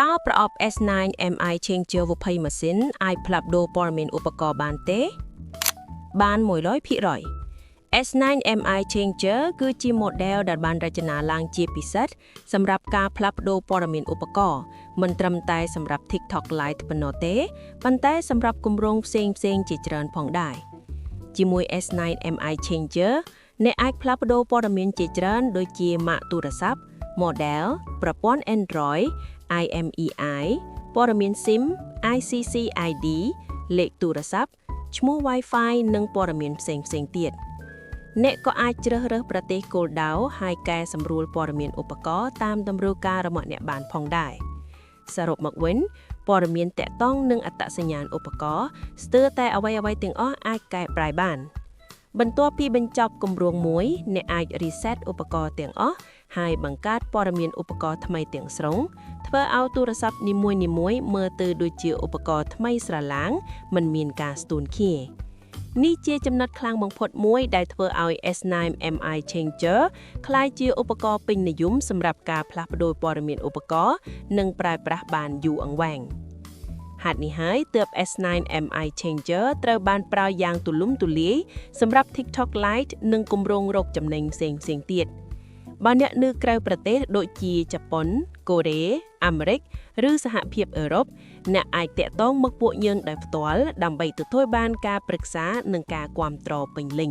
តើប្រអប់ S9 MI Changer 20ម៉ាស៊ីនអាចផ្លាស់ប្ដូរព័ត៌មានឧបករណ៍បានទេបាន 100% S9 MI Changer គឺជា model ដែលបានរចនាឡើងជាពិសេសសម្រាប់ការផ្លាស់ប្ដូរព័ត៌មានឧបករណ៍មិនត្រឹមតែសម្រាប់ TikTok Lite ប៉ុណ្ណោះទេប៉ុន្តែសម្រាប់គម្រោងផ្សេងៗជាច្រើនផងដែរជាមួយ S9 MI Changer អ្នកអាចផ្លាស់ប្ដូរព័ត៌មានជាច្រើនដូចជាម៉ាកទូរស័ព្ទ model ប្រព័ន្ធ Android IMEI ព័ត៌មាន SIM ICC ID លេខទូរស័ព្ទឈ្មោះ Wi-Fi និងព័ត៌មានផ្សេងៗទៀតអ្នកក៏អាចជ្រើសរើសប្រទេសគោលដៅហើយកែសម្រួលព័ត៌មានឧបករណ៍តាមតម្រូវការរបស់អ្នកបានផងដែរសរុបមកវិញព័ត៌មានតាក់ទងនឹងអត្តសញ្ញាណឧបករណ៍ស្ទើរតែអ្វីៗទាំងអស់អាចកែប្រែបានបន្ទាប់ពីបញ្ចប់គម្រោងមួយអ្នកអាច reset ឧបករណ៍ទាំងអស់ហើយបង្កើតព័ត៌មានឧបករណ៍ថ្មីទាំងស្រុងធ្វើឲ្យទូរស័ព្ទនីមួយៗមើលទៅដូចជាឧបករណ៍ថ្មីស្រឡាងមិនមានការស្ទូនគ្នានេះជាចំណុចខ្លាំងបំផុតមួយដែលធ្វើឲ្យ S9 MI Changer ក្លាយជាឧបករណ៍ពេញនិយមសម្រាប់ការផ្លាស់ប្ដូរព័ត៌មានឧបករណ៍និងប្រើប្រាស់បានយូរអង្វែងហេតុនេះហើយទើប S9 MI Changer ត្រូវបានប្រើយ៉ាងទូលំទូលាយសម្រាប់ TikTok Lite និងគម្រោងរកចំណេញផ្សេងៗទៀតបើអ្នកនៅក្រៅប្រទេសដូចជាជប៉ុនកូរ៉េអាមេរិកឬសហភាពអឺរ៉ុបអ្នកអាចតាក់ទងមកពួកយើងដោយផ្ទាល់ដើម្បីទទួលបានការប្រឹក្សានិងការគាំទ្រពេញលេញ